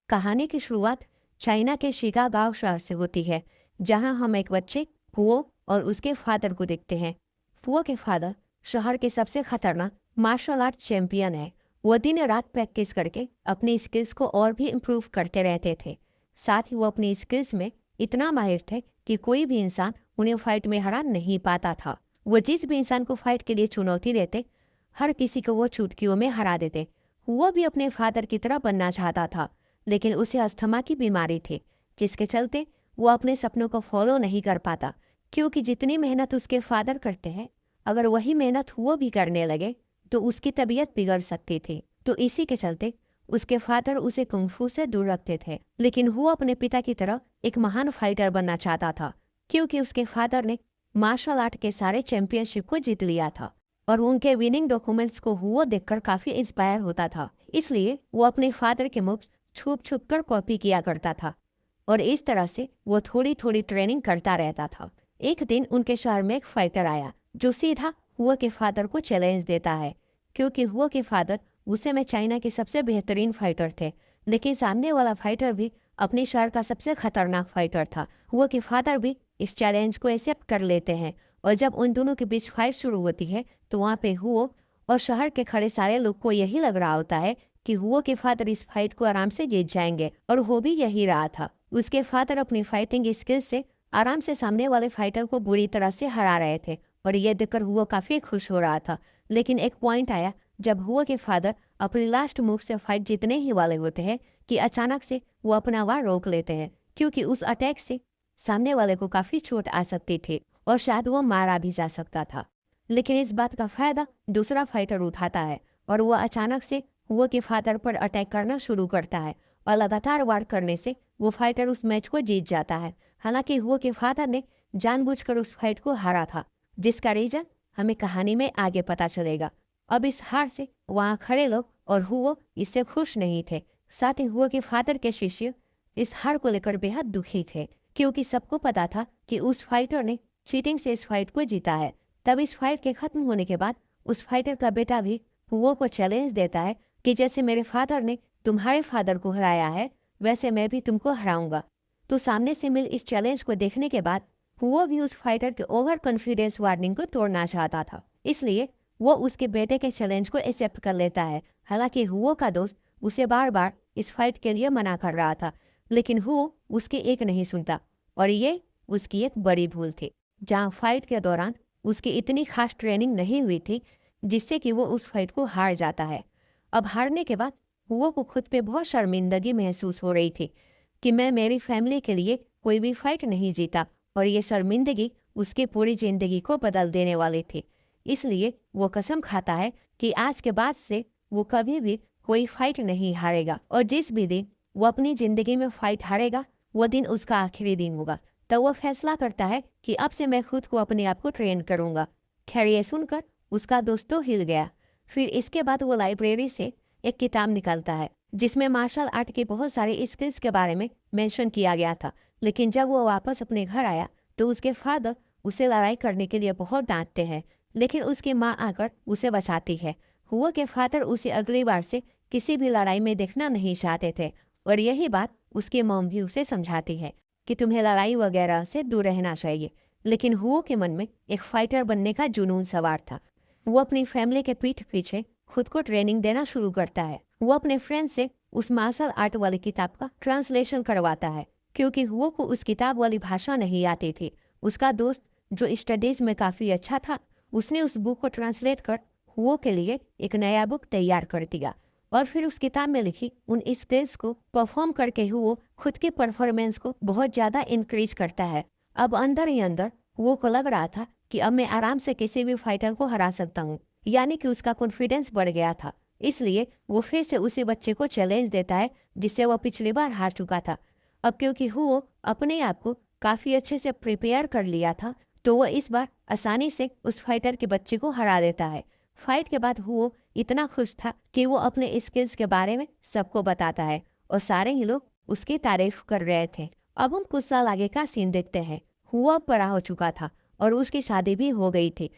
कहानी की शुरुआत चाइना के शिकागो शहर से होती है, जहां हम एक बच्चे हुओ और उसके फादर को देखते हैं। हुओ के फादर शहर के सबसे खतरनाक मार्शल आर्ट चैंपियन है। वो दिन रात प्रैक्टिस करके अपनी स्किल्स को और भी इम्प्रूव करते रहते थे। साथ ही वो अपनी स्किल्स में इतना माहिर थे कि कोई भी इंसान उन्हें फाइट में हरा नहीं पाता था। वो जिस भी इंसान को फाइट के लिए चुनौती देते, हर किसी को वो चुटकियों में हरा देते। वो भी अपने फादर की तरह बनना चाहता था, लेकिन उसे अस्थमा की बीमारी थी, जिसके चलते वो अपने सपनों को फॉलो नहीं कर पाता। क्योंकि जितनी मेहनत उसके फादर करते हैं, अगर वही मेहनत वो भी करने लगे तो उसकी तबीयत बिगड़ सकती थी। तो इसी के चलते उसके फादर उसे कुंफू से दूर रखते थे। लेकिन वो अपने पिता की तरह एक महान फाइटर बनना चाहता था, क्योंकि उसके फादर ने मार्शल आर्ट के सारे चैंपियनशिप को जीत लिया था और उनके विनिंग डॉक्यूमेंट्स को वो देखकर काफी इंस्पायर होता था। इसलिए वो अपने फादर के मूव्स छुप छुप कर कॉपी किया करता था और इस तरह से वो थोड़ी थोड़ी ट्रेनिंग करता रहता था। एक दिन उनके शहर में एक फाइटर आया जो सीधा हुआ के फादर को चैलेंज देता है, क्योंकि हुआ के फादर उस समय चाइना के सबसे बेहतरीन फाइटर थे। लेकिन सामने वाला फाइटर भी अपने शहर का सबसे खतरनाक फाइटर था। हुआ के फादर भी इस चैलेंज को एक्सेप्ट कर लेते हैं और जब उन दोनों के बीच फाइट शुरू होती है तो वहाँ पे हुआ और शहर के खड़े सारे लोग को यही लग रहा होता है कि हुआ के फादर इस फाइट को आराम से जीत जाएंगे, और हो भी यही रहा था। उसके फादर अपनी फाइटिंग स्किल्स से आराम से सामने वाले फाइटर को बुरी तरह से हरा रहे थे और ये देखकर हुआ काफी खुश हो रहा था। लेकिन एक पॉइंट आया जब हुआ के फादर अपनी लास्ट मूव से फाइट जीतने ही वाले होते हैं कि अचानक से वो अपना वार रोक लेते हैं, क्योंकि उस अटैक से सामने वाले को काफी चोट आ सकती थी और शायद वो मारा भी जा सकता था। लेकिन इस बात का फायदा दूसरा फाइटर उठाता है और वो अचानक से हुआ के फादर पर अटैक करना शुरू करता है और लगातार वार करने से वो फाइटर उस मैच को जीत जाता है। हालांकि हुआ के फादर ने जानबूझकर उस फाइट को हारा था, जिसका रीजन हमें कहानी में आगे पता चलेगा। अब इस हार से वहाँ खड़े लोग और हुआ इससे खुश नहीं थे। साथ ही हुआ के फादर के शिष्य इस हार को लेकर बेहद दुखी थे, क्योंकि सबको पता था कि उस फाइटर ने चीटिंग से इस फाइट को जीता है। तब इस फाइट के खत्म होने के बाद उस फाइटर का बेटा भी हुआ को चैलेंज देता है कि जैसे मेरे फादर ने तुम्हारे फादर को हराया है, वैसे मैं भी तुमको हराऊंगा। तो सामने से मिल इस चैलेंज को देखने के बाद हुआ भी उस फाइटर के ओवर कॉन्फिडेंस वार्निंग को तोड़ना चाहता था, इसलिए वो उसके बेटे के चैलेंज को एक्सेप्ट कर लेता है। हालांकि हुआ का दोस्त उसे बार बार इस फाइट के लिए मना कर रहा था, लेकिन हुआ उसकी एक नहीं सुनता और ये उसकी एक बड़ी भूल थी। जहाँ फाइट के दौरान उसकी इतनी खास ट्रेनिंग नहीं हुई थी, जिससे कि वो उस फाइट को हार जाता है। अब हारने के बाद हुआ को खुद पे बहुत शर्मिंदगी महसूस हो रही थी कि मैं मेरी फैमिली के लिए कोई भी फाइट नहीं जीता, और ये शर्मिंदगी उसकी पूरी जिंदगी को बदल देने वाली थी। इसलिए वो कसम खाता है कि आज के बाद से वो कभी भी कोई फाइट नहीं हारेगा, और जिस भी दिन वो अपनी जिंदगी में फाइट हारेगा वो दिन उसका आखिरी दिन होगा। तो वो फैसला करता है कि अब से मैं खुद को अपने आप को ट्रेन करूंगा। खैर ये सुनकर उसका दोस्त तो हिल गया। फिर इसके बाद वो लाइब्रेरी से एक किताब निकालता है जिसमें मार्शल आर्ट के बहुत सारे स्किल्स के बारे में मेंशन किया गया था। लेकिन जब वो वापस अपने घर आया तो उसके फादर उसे लड़ाई करने के लिए बहुत डांटते हैं, लेकिन उसकी माँ आकर उसे बचाती है। हुआ के फादर उसे अगली बार से किसी भी लड़ाई में देखना नहीं चाहते थे, और यही बात उसकी मॉम भी उसे समझाती है कि तुम्हें लड़ाई वगैरह से दूर रहना चाहिए। लेकिन हुआ के मन में एक फाइटर बनने का जुनून सवार था। वो अपनी फैमिली के पीठ पीछे खुद को ट्रेनिंग देना शुरू करता है। वो अपने फ्रेंड से उस मार्शल आर्ट वाली किताब का ट्रांसलेशन करवाता है, क्योंकि हुआ को उस किताब वाली भाषा नहीं आती थी। उसका दोस्त जो स्टडीज में काफ़ी अच्छा था, उसने उस बुक को ट्रांसलेट कर हुआ के लिए एक नया बुक तैयार कर दिया, और फिर उस किताब में लिखी उन स्किल्स को परफॉर्म करके हुआ खुद की परफॉर्मेंस को बहुत ज़्यादा इंक्रीज करता है। अब अंदर ही अंदर हुआ को लग रहा था कि अब मैं आराम से किसी भी फाइटर को हरा सकता हूँ, यानी कि उसका कॉन्फिडेंस बढ़ गया था। इसलिए वो फिर से उसी बच्चे को चैलेंज देता है जिससे वो पिछली बार हार चुका था। अब क्योंकि हुआ अपने आप को काफ़ी अच्छे से प्रिपेयर कर लिया था, तो वो इस बार आसानी से उस फाइटर के बच्चे को हरा देता है। फाइट के बाद हुआ इतना खुश था कि वो अपने स्किल्स के बारे में सबको बताता है और सारे ही लोग उसकी तारीफ कर रहे थे। अब हम कुछ साल आगे का सीन देखते हैं। हुआ बड़ा हो चुका था और उसकी शादी भी हो गई थी,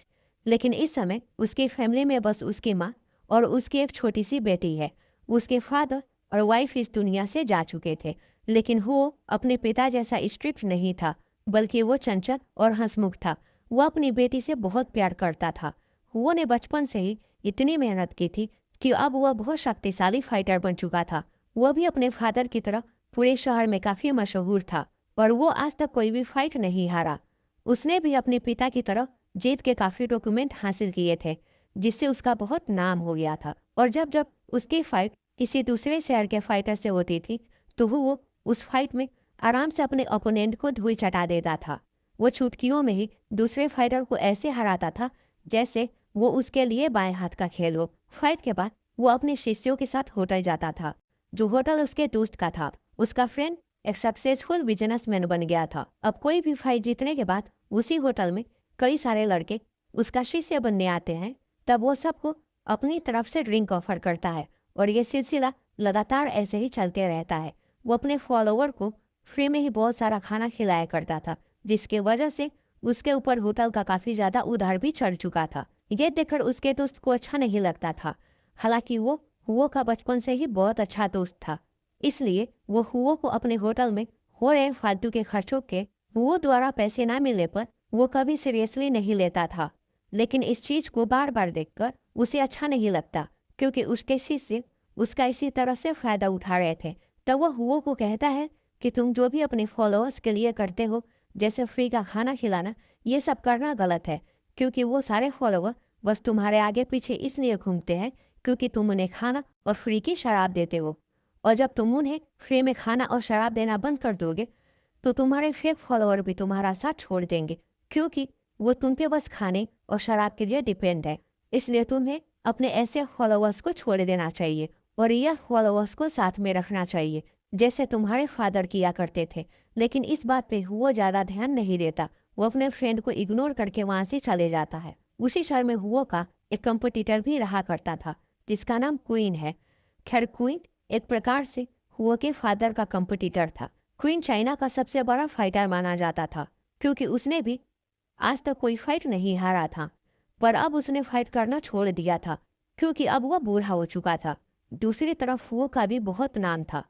लेकिन इस समय उसकी फैमिली में बस उसकी माँ और उसकी एक छोटी सी बेटी है। उसके फादर और वाइफ इस दुनिया से जा चुके थे। लेकिन हुओ अपने पिता जैसा स्ट्रिक्ट नहीं था, बल्कि वो चंचल और हंसमुख था। वो अपनी बेटी से बहुत प्यार करता था। हुओ ने बचपन से ही इतनी मेहनत की थी कि अब वह बहुत शक्तिशाली फाइटर बन चुका था। वह भी अपने फादर की तरह पूरे शहर में काफ़ी मशहूर था और वो आज तक कोई भी फाइट नहीं हारा। उसने भी अपने पिता की तरह जीत के काफ़ी डॉक्यूमेंट हासिल किए थे, जिससे उसका बहुत नाम हो गया था। और जब जब उसकी फाइट किसी दूसरे शहर के फाइटर से होती थी, तो वो उस फाइट में आराम से अपने ओपोनेंट को धूल चटा देता था। वो चुटकियों में ही दूसरे फाइटर को ऐसे हराता था जैसे वो उसके लिए बाएं हाथ का खेल हो। फाइट के बाद वो अपने शिष्यों के साथ होटल जाता था, जो होटल उसके दोस्त का था। उसका फ्रेंड एक सक्सेसफुल बिजनेसमैन बन गया था। अब कोई भी फाइट जीतने के बाद उसी होटल में कई सारे लड़के उसका शिष्य बनने आते हैं। तब वो सबको अपनी तरफ से ड्रिंक ऑफर करता है और ये सिलसिला लगातार ऐसे ही चलते रहता है। वो अपने फॉलोवर को फ्री में ही बहुत सारा खाना खिलाया करता था, जिसके वजह से उसके ऊपर होटल का काफ़ी ज़्यादा उधार भी चढ़ चुका था। ये देखकर उसके दोस्त को अच्छा नहीं लगता था। हालांकि वो हुओ का बचपन से ही बहुत अच्छा दोस्त था, इसलिए वो हुओ को अपने होटल में हो रहे फालतू के खर्चों के हुओ द्वारा पैसे ना मिलने पर वो कभी सीरियसली नहीं लेता था। लेकिन इस चीज़ को बार बार देखकर उसे अच्छा नहीं लगता, क्योंकि उसके शिष्य उसका इसी तरह से फ़ायदा उठा रहे थे। तब वह हुओ को कहता है कि तुम जो भी अपने फॉलोअर्स के लिए करते हो, जैसे फ्री का खाना खिलाना, ये सब करना गलत है, क्योंकि वो सारे फॉलोअर बस तुम्हारे आगे पीछे इसलिए घूमते हैं क्योंकि तुम उन्हें खाना और फ्री की शराब देते हो। और जब तुम उन्हें फ्री में खाना और शराब देना बंद कर दोगे, तो तुम्हारे फेक फॉलोअर भी तुम्हारा साथ छोड़ देंगे, क्योंकि वो तुम पे बस खाने और शराब के लिए डिपेंड है। इसलिए तुम्हें अपने ऐसे फॉलोअर्स को छोड़ देना चाहिए और यह फॉलोअर्स को साथ में रखना चाहिए, जैसे तुम्हारे फादर किया करते थे। लेकिन इस बात पे वो ज़्यादा ध्यान नहीं देता। वो अपने फ्रेंड को इग्नोर करके वहाँ से चले जाता है। उसी शहर में हुओ का एक कंपटीटर भी रहा करता था, जिसका नाम क्वीन है। खैर, क्वीन एक प्रकार से हुओ के फादर का कंपटीटर था। क्वीन चाइना का सबसे बड़ा फाइटर माना जाता था, क्योंकि उसने भी आज तक कोई फाइट नहीं हारा था। पर अब उसने फाइट करना छोड़ दिया था, क्योंकि अब वह बूढ़ा हो चुका था। दूसरी तरफ हुओ का भी बहुत नाम था,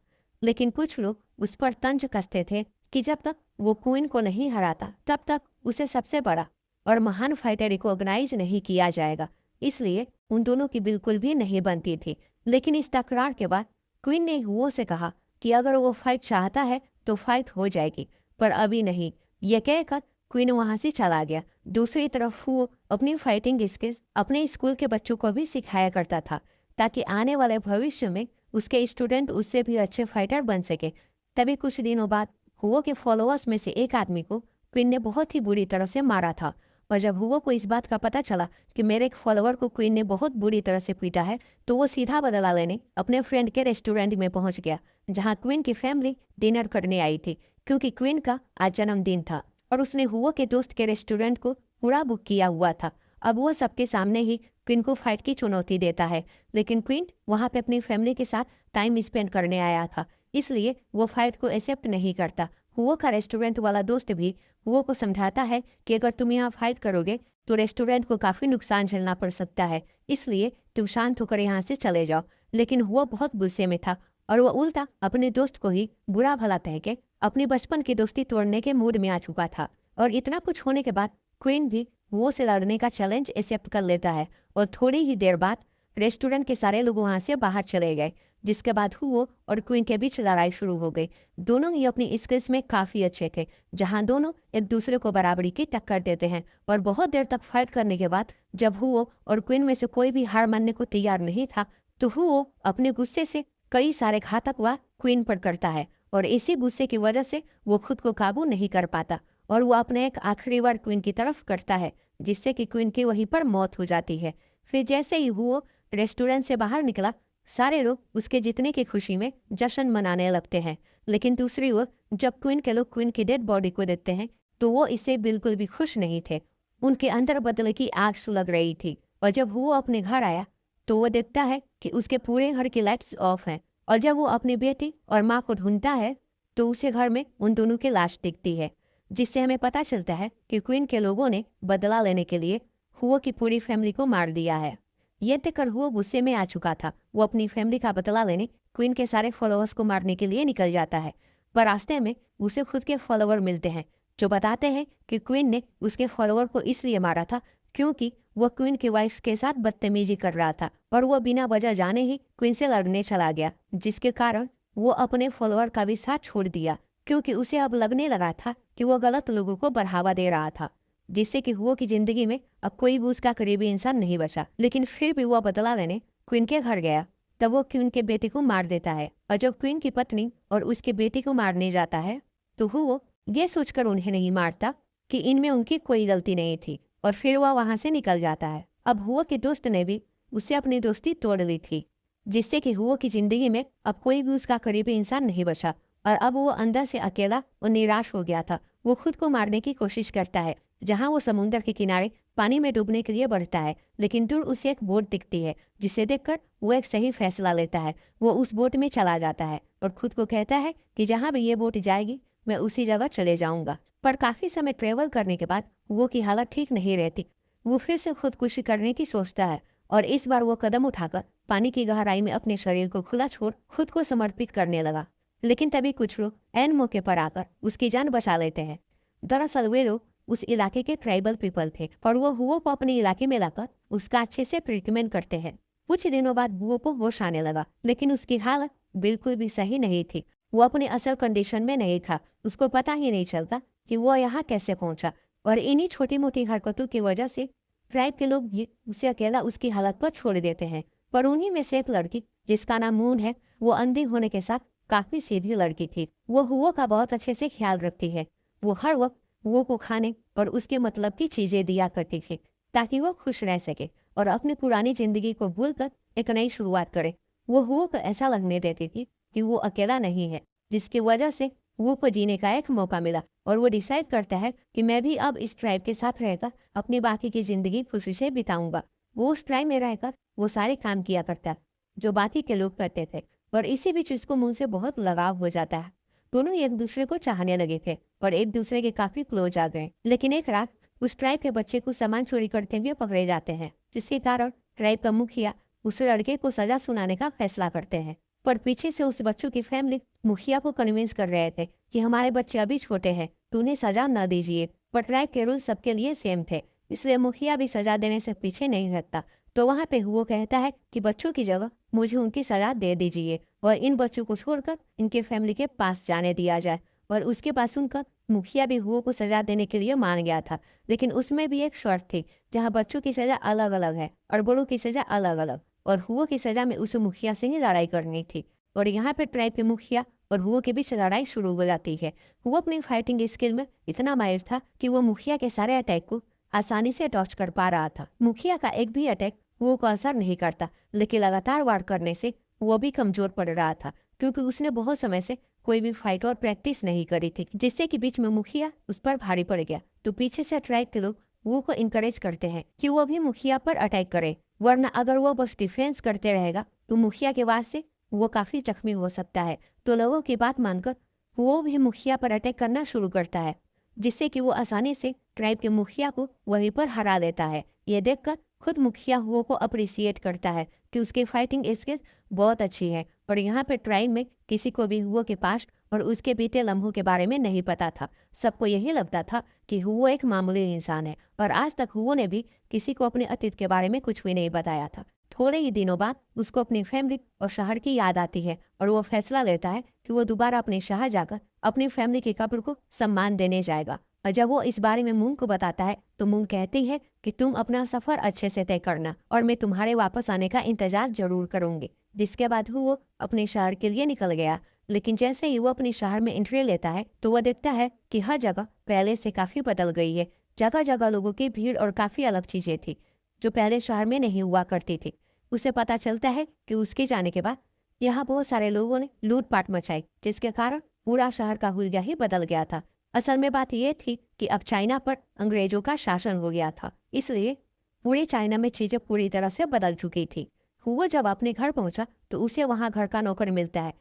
लेकिन कुछ लोग उस पर तंज कसते थे कि जब तक वो क्वीन को नहीं हराता, तब तक उसे सबसे बड़ा और महान फाइटर रिकॉग्नाइज नहीं किया जाएगा। इसलिए उन दोनों की बिल्कुल भी नहीं बनती थी। लेकिन इस तकरार के बाद क्वीन ने हुओ से कहा कि अगर वो फाइट चाहता है तो फाइट हो जाएगी, पर अभी नहीं। यह कहकर क्वीन वहां से चला गया। दूसरी तरफ हुओ अपनी फाइटिंग स्किल्स अपने स्कूल के बच्चों को भी सिखाया करता था, ताकि आने वाले भविष्य में उसके स्टूडेंट उससे भी अच्छे फाइटर बन सके। तभी कुछ दिनों बाद हुओ के फॉलोअर्स में से एक आदमी को क्वीन ने बहुत ही बुरी तरह से मारा था। और जब हुओ को इस बात का पता चला कि मेरे एक फॉलोअर को क्वीन ने बहुत बुरी तरह से पीटा है, तो वो सीधा बदला लेने अपने फ्रेंड के रेस्टोरेंट में पहुंच गया, जहां क्वीन की फैमिली डिनर करने आई थी, क्योंकि क्वीन का आज जन्मदिन था और उसने हुओ के दोस्त के रेस्टोरेंट को पूरा बुक किया हुआ था। अब वो सबके सामने ही क्वीन को फाइट की चुनौती देता है, लेकिन क्वीन वहाँ पे अपनी फैमिली के साथ टाइम स्पेंड करने आया था, इसलिए वो फाइट को एक्सेप्ट नहीं करता। हुओ का रेस्टोरेंट वाला दोस्त भी हुओ को समझाता है कि अगर तुम यहाँ फाइट करोगे तो रेस्टोरेंट को काफ़ी नुकसान झेलना पड़ सकता है, इसलिए तुम शांत होकर यहाँ से चले जाओ। लेकिन हुओ बहुत गुस्से में था और वह उल्टा अपने दोस्त को ही बुरा भला कह के अपनी बचपन की दोस्ती तोड़ने के मूड में आ चुका था। और इतना कुछ होने के बाद क्वीन भी हुओ से लड़ने का चैलेंज एक्सेप्ट कर लेता है और थोड़ी ही देर बाद रेस्टोरेंट के सारे लोग वहाँ से बाहर चले गए, जिसके बाद हुओ और क्वीन के बीच लड़ाई शुरू हो गई। दोनों ही अपनी स्किल्स में काफ़ी अच्छे थे, जहाँ दोनों एक दूसरे को बराबरी की टक्कर देते हैं। और बहुत देर तक फाइट करने के बाद जब हुओ और क्वीन में से कोई भी हार मानने को तैयार नहीं था, तो हुओ अपने गुस्से से कई सारे घातक वार क्वीन पर करता है और इसी गुस्से की वजह से वो खुद को काबू नहीं कर पाता और वो अपने एक आखिरी वार क्वीन की तरफ करता है, जिससे कि क्वीन की वहीं पर मौत हो जाती है। फिर जैसे ही हुओ रेस्टोरेंट से बाहर निकला, सारे लोग उसके जीतने की खुशी में जश्न मनाने लगते हैं। लेकिन दूसरी ओर जब क्वीन के लोग क्वीन की डेड बॉडी को देखते हैं, तो वो इससे बिल्कुल भी खुश नहीं थे। उनके अंदर बदले की आग सुलग रही थी। और जब हुओ अपने घर आया तो वो देखता है कि उसके पूरे घर की लाइट्स ऑफ हैं। और जब वो अपनी बेटी और माँ को ढूंढता है तो उसे घर में उन दोनों की लाश दिखती है, जिससे हमें पता चलता है कि क्वीन के लोगों ने बदला लेने के लिए हुओ की पूरी फैमिली को मार दिया है। ये देखकर हुओ गुस्से में आ चुका था। वो अपनी फैमिली का बदला लेने क्वीन के सारे फॉलोअर्स को मारने के लिए निकल जाता है। पर रास्ते में उसे खुद के फॉलोअर मिलते हैं जो बताते हैं कि क्वीन ने उसके फॉलोअर को इसलिए मारा था क्योंकि वह क्वीन की वाइफ के साथ बदतमीजी कर रहा था और वह बिना वजह जाने ही क्वीन से लड़ने चला गया, जिसके कारण वो अपने फॉलोअर का भी साथ छोड़ दिया क्योंकि उसे अब लगने लगा था कि वह गलत लोगों को बढ़ावा दे रहा था, जिससे कि हुओ की जिंदगी में अब कोई भी उसका करीबी इंसान नहीं बचा। लेकिन फिर भी वह बदला लेने क्वीन के घर गया। तब वो क्वीन के बेटे को मार देता है और जब क्वीन की पत्नी और उसके बेटे को मारने जाता है तो हुओ ये सोचकर उन्हें नहीं मारता कि इनमें उनकी कोई गलती नहीं थी और फिर वह वहां से निकल जाता है। अब हुओ के दोस्त ने भी उससे अपनी दोस्ती तोड़ ली थी, जिससे कि हुओ की जिंदगी में अब कोई भी उसका करीबी इंसान नहीं बचा और अब वो अंदर से अकेला और निराश हो गया था। वो खुद को मारने की कोशिश करता है जहां वो समुद्र के किनारे पानी में डूबने के लिए बढ़ता है, लेकिन दूर उसे एक बोट दिखती है जिसे देखकर वो एक सही फैसला लेता है। वो उस बोट में चला जाता है और खुद को कहता है कि जहां भी ये बोट जाएगी मैं उसी जगह चले जाऊंगा। पर काफी समय ट्रेवल करने के बाद वो की हालत ठीक नहीं रहती। वो फिर से खुदकुशी करने की सोचता है और इस बार वो कदम उठाकर पानी की गहराई में अपने शरीर को खुला छोड़ खुद को समर्पित करने लगा। लेकिन तभी कुछ लोग ऐन मौके पर आकर उसकी जान बचा लेते हैं। दरअसल वे लोग उस इलाके के ट्राइबल पीपल थे और वो हुओ को अपने इलाके में लाकर उसका अच्छे से ट्रीटमेंट करते हैं। कुछ दिनों बाद हुओ को होश आने लगा, लेकिन उसकी हालत बिल्कुल भी सही नहीं थी। वो अपने असल कंडीशन में नहीं था। उसको पता ही नहीं चलता कि वो यहाँ कैसे पहुंचा और इन्हीं छोटी मोटी हरकतों की वजह से ट्राइब के लोग ये उसे अकेला उसकी हालत पर छोड़ देते हैं। पर उन्हीं में से एक लड़की जिसका नाम मून है, वो अंधी होने के साथ काफी सीधी लड़की थी। वो हुओ का बहुत अच्छे से ख्याल रखती है। वो हर वक्त हुओ को खाने और उसके मतलब की चीजें दिया करती थी ताकि वो खुश रह सके और अपनी पुरानी जिंदगी को भूलकर एक नई शुरुआत करे। वो हुओ को ऐसा लगने देती थी कि वो अकेला नहीं है, जिसकी वजह से हुओ को जीने का एक मौका मिला और वो डिसाइड करता है कि मैं भी अब इस ट्राइब के साथ रहकर अपनी बाकी की जिंदगी खुशी से बिताऊंगा। वो उस ट्राइब में रहकर वो सारे काम किया करता जो बाकी के लोग करते थे और इसी बीच इसको मुंह से बहुत लगाव हो जाता है। दोनों एक दूसरे को चाहने लगे थे और एक दूसरे के काफी क्लोज आ गए। लेकिन एक रात उस ट्राइब के बच्चे को सामान चोरी करते हुए पकड़े जाते हैं, जिसके कारण ट्राइब का मुखिया उस लड़के को सजा सुनाने का फैसला करते हैं। पर पीछे से उस बच्चों की फैमिली मुखिया को कन्विंस कर रहे थे कि हमारे बच्चे अभी छोटे हैं तो उन्हें सजा न दीजिए। पर ट्राइब के रूल सबके लिए सेम थे, इसलिए मुखिया भी सजा देने से पीछे नहीं हटता। तो वहाँ पे हुओ कहता है कि बच्चों की जगह मुझे उनकी सजा दे दीजिए और इन बच्चों को छोड़कर इनके फैमिली के पास जाने दिया जाए। और उसके पास उनका मुखिया भी हुओ को सजा देने के लिए मान गया था, लेकिन उसमें भी एक शर्त थी जहाँ बच्चों की सजा अलग अलग है और बड़ों की सजा अलग अलग, और हुओ की सजा में उसे मुखिया से ही लड़ाई करनी थी। और यहाँ पे ट्राइब के मुखिया और हुओ के बीच लड़ाई शुरू हो जाती है। हुओ अपनी फाइटिंग स्किल में इतना माहिर था कि वो मुखिया के सारे अटैक को आसानी से डॉच कर पा रहा था। मुखिया का एक भी अटैक हुओ को असर नहीं करता, लेकिन लगातार वार करने से वो भी कमजोर पड़ रहा था क्योंकि उसने बहुत समय से कोई भी फाइट और प्रैक्टिस नहीं करी थी, जिससे कि बीच में मुखिया उस पर भारी पड़ गया। तो पीछे से ट्राइब के लोग वो को इनकरेज करते हैं कि वो भी मुखिया पर अटैक करे, वरना अगर वो बस डिफेंस करते रहेगा तो मुखिया के वार से वो काफी जख्मी हो सकता है। तो लोगों की बात मानकर वो भी मुखिया पर अटैक करना शुरू करता है, जिससे कि वो आसानी से ट्राइब के मुखिया को वहीं पर हरा देता है। ये देखकर खुद मुखिया हुओ को अप्रिसिएट करता है कि उसकी फाइटिंग स्किल्स बहुत अच्छी है। और यहाँ पे ट्राइब में किसी को भी हुओ के पास और उसके बीते लम्हों के बारे में नहीं पता था। सबको यही लगता था कि हुओ एक मामूली इंसान है और आज तक हुओ ने भी किसी को अपने अतीत के बारे में कुछ भी नहीं बताया था। थोड़े ही दिनों बाद उसको अपनी फैमिली और शहर की याद आती है और वो फैसला लेता है कि वो दोबारा अपने शहर जाकर अपनी फैमिली की कब्र को सम्मान देने जाएगा। और जब वो इस बारे में मून को बताता है तो मून कहती है कि तुम अपना सफर अच्छे से तय करना और मैं तुम्हारे वापस आने का इंतजार जरूर करूंगी। जिसके बाद वो अपने शहर के लिए निकल गया। लेकिन जैसे ही वो अपने शहर में एंट्री लेता है तो वह देखता है कि हर जगह पहले से काफी बदल गई है। जगह जगह लोगों की भीड़ और काफी अलग चीजें थी जो पहले शहर में नहीं हुआ करती थी। उसे पता चलता है कि उसके जाने के बाद यहाँ बहुत सारे लोगों ने लूटपाट मचाई, जिसके कारण पूरा शहर का हुलिया ही बदल गया था। असल में बात यह थी कि अब चाइना पर अंग्रेजों का शासन हो गया था, इसलिए पूरे चाइना में चीजें पूरी तरह से बदल चुकी थी। हुओ जब अपने घर पहुंचा तो उसे वहां घर का नौकर मिलता है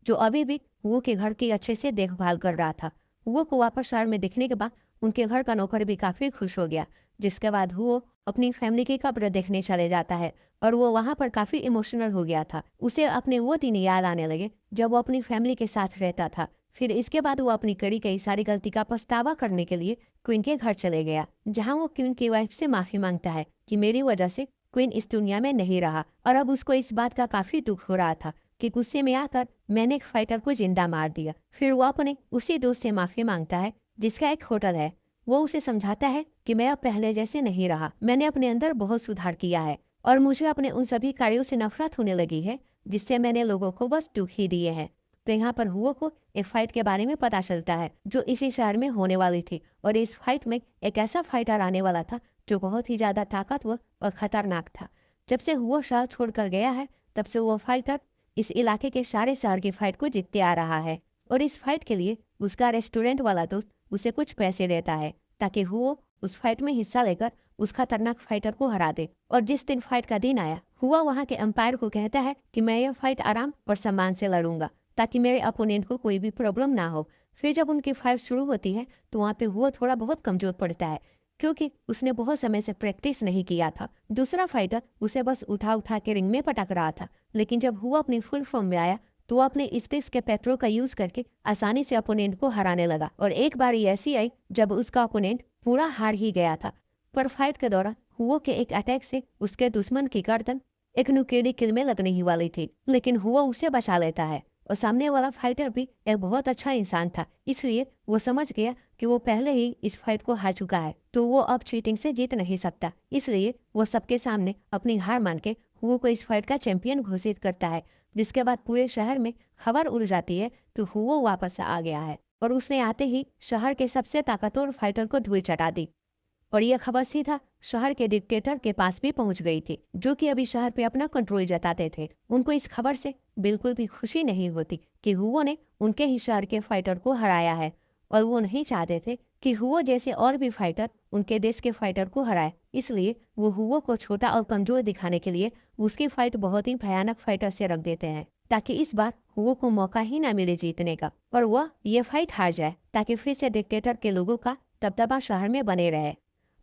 जो अभी भी हुओ के घर की अच्छे से देखभाल कर रहा था। हुओ को वापस शहर में दिखने के बाद उनके घर का नौकर भी काफी खुश हो गया, जिसके बाद वो अपनी फैमिली की कब्र देखने चले जाता है और वो वहाँ पर काफ़ी इमोशनल हो गया था। उसे अपने वो दिन याद आने लगे जब वो अपनी फैमिली के साथ रहता था। फिर इसके बाद वो अपनी करी कई सारी गलती का पछतावा करने के लिए क्वीन के घर चले गया, जहाँ वो क्वीन की वाइफ से माफ़ी मांगता है कि मेरी वजह से क्वीन इस दुनिया में नहीं रहा। और अब उसको इस बात का काफ़ी दुख हो रहा था कि गुस्से में आकर मैंने एक फाइटर को जिंदा मार दिया। फिर वो अपने उसी दोस्त से माफ़ी मांगता है जिसका एक होटल है। वो उसे समझाता है कि मैं अब पहले जैसे नहीं रहा, मैंने अपने अंदर बहुत सुधार किया है और मुझे अपने उन सभी कार्यों से नफरत होने लगी है जिससे मैंने लोगों को बस दुख ही दिए हैं। तो यहाँ पर हुओ को एक फाइट के बारे में पता चलता है जो इसी शहर में होने वाली थी और इस फाइट में एक ऐसा फाइटर आने वाला था जो बहुत ही ज़्यादा ताकतवर और खतरनाक था। जब से हुओ शहर छोड़कर गया है तब से वो फाइटर इस इलाके के सारे शहर की फाइट को जीतते आ रहा है और इस फाइट के लिए उसका रेस्टोरेंट वाला दोस्त उसे कुछ पैसे देता है ताकि हुओ उस फाइट में हिस्सा लेकर उस खतरनाक फाइटर को हरा दे। और जिस दिन फाइट का दिन आया, हुआ वहाँ के एम्पायर को कहता है कि मैं यह फाइट आराम और सम्मान से लड़ूंगा ताकि मेरे अपोनेंट को कोई भी प्रॉब्लम ना हो। फिर जब उनकी फाइट शुरू होती है तो वहाँ पे हुआ थोड़ा बहुत कमजोर पड़ता है क्योंकि उसने बहुत समय से प्रैक्टिस नहीं किया था। दूसरा फाइटर उसे बस उठा उठा के रिंग में पटक रहा था, लेकिन जब हुआ अपनी फुल फॉर्म में आया तो वो अपने स्टिक्स के पेट्रो का यूज करके आसानी से अपोनेंट को हराने लगा। और एक बारी ऐसी आई जब उसका अपोनेंट पूरा हार ही गया था। पर फाइट के दौरान हुओ के एक अटैक से उसके दुश्मन की गर्दन एक नुकीली किल में लगने ही वाली थी, लेकिन हुआ उसे बचा लेता है। और सामने वाला फाइटर भी एक बहुत अच्छा इंसान था, इसलिए वो समझ गया कि वो पहले ही इस फाइट को हार चुका है तो वो अब चीटिंग से जीत नहीं सकता। इसलिए वो सबके सामने अपनी हार मान के हुओ को इस फाइट का चैंपियन घोषित करता है। जिसके बाद पूरे शहर में खबर उड़ जाती है तो हुओ वापस आ गया है और उसने आते ही शहर के सबसे ताकतवर फाइटर को धूल चटा दी। और यह खबर सीधा शहर के डिक्टेटर के पास भी पहुंच गई थी, जो कि अभी शहर पे अपना कंट्रोल जताते थे। उनको इस खबर से बिल्कुल भी खुशी नहीं होती कि हुओ ने उनके ही शहर के फाइटर को हराया है और वो नहीं चाहते थे कि हुओ जैसे और भी फाइटर उनके देश के फाइटर को हराए। इसलिए वो हुओ को छोटा और कमजोर दिखाने के लिए उसकी फाइट बहुत ही भयानक फाइटर से रख देते हैं ताकि इस बार हुओ को मौका ही ना मिले जीतने का और वह ये फाइट हार जाए ताकि फिर से डिक्टेटर के लोगों का दबदबा शहर में बने रहे।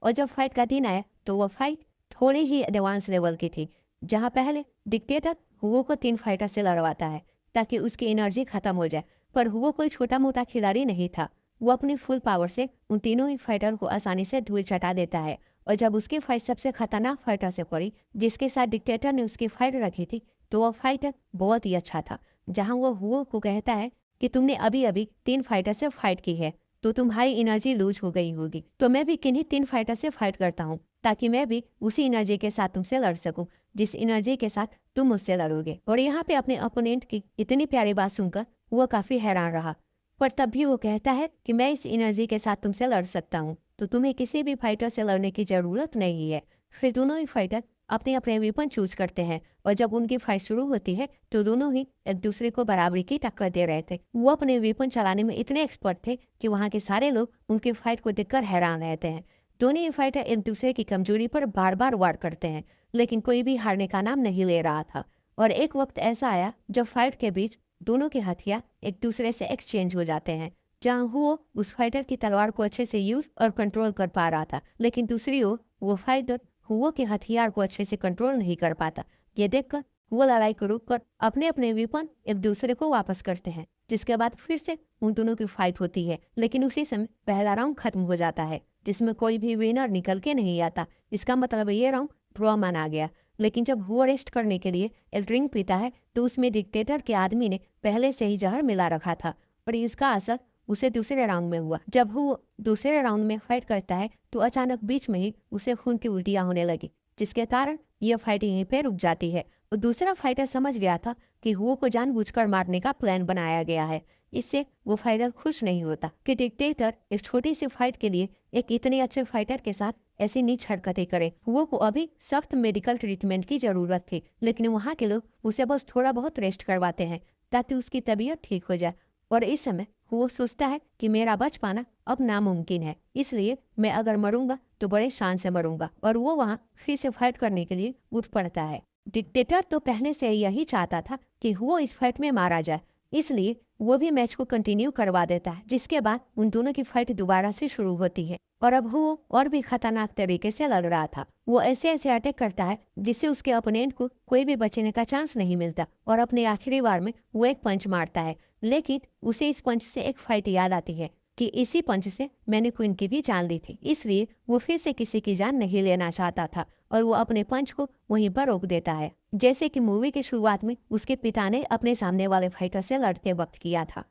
और जब फाइट का दिन आया तो वह फाइट थोड़ी ही एडवांस लेवल की थी, जहां पहले डिक्टेटर हुओ को 3 फाइटर से लड़वाता है ताकि उसकी एनर्जी खत्म हो जाए। पर हुओ कोई छोटा मोटा खिलाड़ी नहीं था, वो अपनी फुल पावर से उन तीनों ही फाइटर को आसानी से धूल चटा देता है। और जब उसकी फाइट सबसे खतरनाक फाइटर से पड़ी जिसके साथ डिक्टेटर ने उसकी फाइट रखी थी तो वह फाइटर बहुत ही अच्छा था, जहाँ वो हुओ को कहता है कि तुमने अभी अभी 3 फाइटर से फाइट की है तो तुम्हारी एनर्जी लूज हो गई होगी, तो मैं भी किन्हीं 3 फाइटर से फाइट करता हूँ ताकि मैं भी उसी एनर्जी के साथ तुमसे लड़ सकूं जिस एनर्जी के साथ तुम मुझसे लड़ोगे। और यहाँ पे अपने अपोनेंट की इतनी प्यारी बात सुनकर वो काफी हैरान रहा, पर तब भी वो कहता है कि मैं इस एनर्जी के साथ तुमसे लड़ सकता हूँ तो तुम्हें किसी भी फाइटर से लड़ने की जरूरत नहीं है। फिर दोनों ही फाइटर अपने अपने वेपन चूज करते हैं और जब उनकी फाइट शुरू होती है तो दोनों ही एक दूसरे को बराबरी की टक्कर दे रहे थे। वो अपने वेपन चलाने में इतने एक्सपर्ट थे कि वहाँ के सारे लोग उनकी फाइट को देखकर हैरान रहते हैं। दोनों ही फाइटर एक दूसरे की कमजोरी पर बार बार वार करते हैं, लेकिन कोई भी हारने का नाम नहीं ले रहा था। और एक वक्त ऐसा आया जब फाइट के बीच दोनों के हथियार एक दूसरे से एक्सचेंज हो जाते हैं, जहाँ हुओ उस फाइटर की तलवार को अच्छे से यूज और कंट्रोल कर पा रहा था, लेकिन दूसरी ओर वो फाइटर हुओ के हथियार को अच्छे से कंट्रोल नहीं कर पाता। ये देखकर वो लड़ाई को रोककर अपने अपने वेपन एक दूसरे को वापस करते हैं, जिसके बाद फिर से उन दोनों की फाइट होती है। लेकिन उसी समय पहला राउंड खत्म हो जाता है जिसमें कोई भी विनर निकल के नहीं आता। इसका मतलब ये राउंड ड्रॉ माना गया। लेकिन जब हुओ रेस्ट करने के लिए एक ड्रिंक पीता है तो उसमें डिक्टेटर के आदमी ने पहले से ही जहर मिला रखा था और इसका असर उसे दूसरे राउंड में हुआ। जब वो दूसरे राउंड में फाइट करता है तो अचानक बीच में ही उसे खून की उल्टियां होने लगी, जिसके कारण यह फाइट यहीं पे रुक जाती है। और दूसरा फाइटर समझ गया था कि हुओ को जानबूझकर मारने का प्लान बनाया गया है। इससे वो फाइटर खुश नहीं होता कि डिक्टेटर एक छोटी सी फाइट के लिए एक इतने अच्छे फाइटर के साथ ऐसी नीच हरकतें करे। हुओ को अभी सख्त मेडिकल ट्रीटमेंट की जरूरत थी, लेकिन वहाँ के लोग उसे बस थोड़ा बहुत रेस्ट करवाते हैं ताकि उसकी तबीयत ठीक हो जाए। और इस समय वो सोचता है कि मेरा बच पाना अब नामुमकिन है, इसलिए मैं अगर मरूंगा तो बड़े शान से मरूंगा। और वो वहाँ फिर से फाइट करने के लिए उठ पड़ता है। डिक्टेटर तो पहले से यही चाहता था कि वो इस फाइट में मारा जाए, इसलिए वो भी मैच को कंटिन्यू करवा देता है, जिसके बाद उन दोनों की फाइट दोबारा से शुरू होती है। और अब वो और भी खतरनाक तरीके से लड़ रहा था। वो ऐसे ऐसे अटैक करता है जिससे उसके अपोनेंट को कोई भी बचने का चांस नहीं मिलता और अपने आखिरी बार में वो एक पंच मारता है। लेकिन उसे इस पंच से एक फाइट याद आती है कि इसी पंच से मैंने क्वीन की भी जान ली थी, इसलिए वो फिर से किसी की जान नहीं लेना चाहता था और वो अपने पंच को वहीं पर रोक देता है, जैसे कि मूवी की शुरुआत में उसके पिता ने अपने सामने वाले फाइटर से लड़ते वक्त किया था।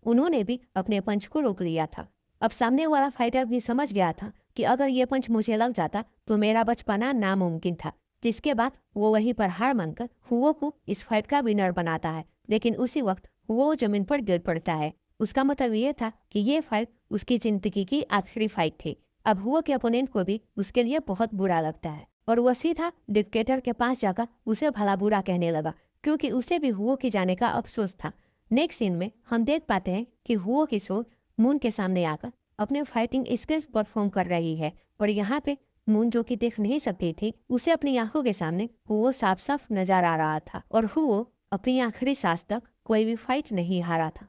उन्होंने भी अपने पंच को रोक लिया था। अब सामने वाला फाइटर भी समझ गया था कि अगर ये पंच मुझे लग जाता तो मेरा बचपना नामुमकिन था, जिसके बाद वो वहीं पर हार मानकर हुओ को इस फाइट का विनर बनाता है। लेकिन उसी वक्त वो जमीन पर गिर पड़ता है। उसका मतलब ये था कि ये फाइट उसकी जिंदगी की आखिरी फाइट थी। अब हुओ के अपोनेंट को भी उसके लिए बहुत बुरा लगता है और वह सीधा डिक्टेटर के पास जाकर उसे भला बुरा कहने लगा, क्योंकि उसे भी हुओ के जाने का अफसोस था। नेक्स्ट सीन में हम देख पाते हैं कि हुओ की सोल मून के सामने आकर अपने फाइटिंग स्किल्स परफॉर्म कर रही है और यहाँ पे मून, जो कि देख नहीं सकती थी, उसे अपनी आंखों के सामने हुओ साफ साफ नजर आ रहा था और हुओ अपनी आखिरी सांस तक कोई भी फाइट नहीं हारा था।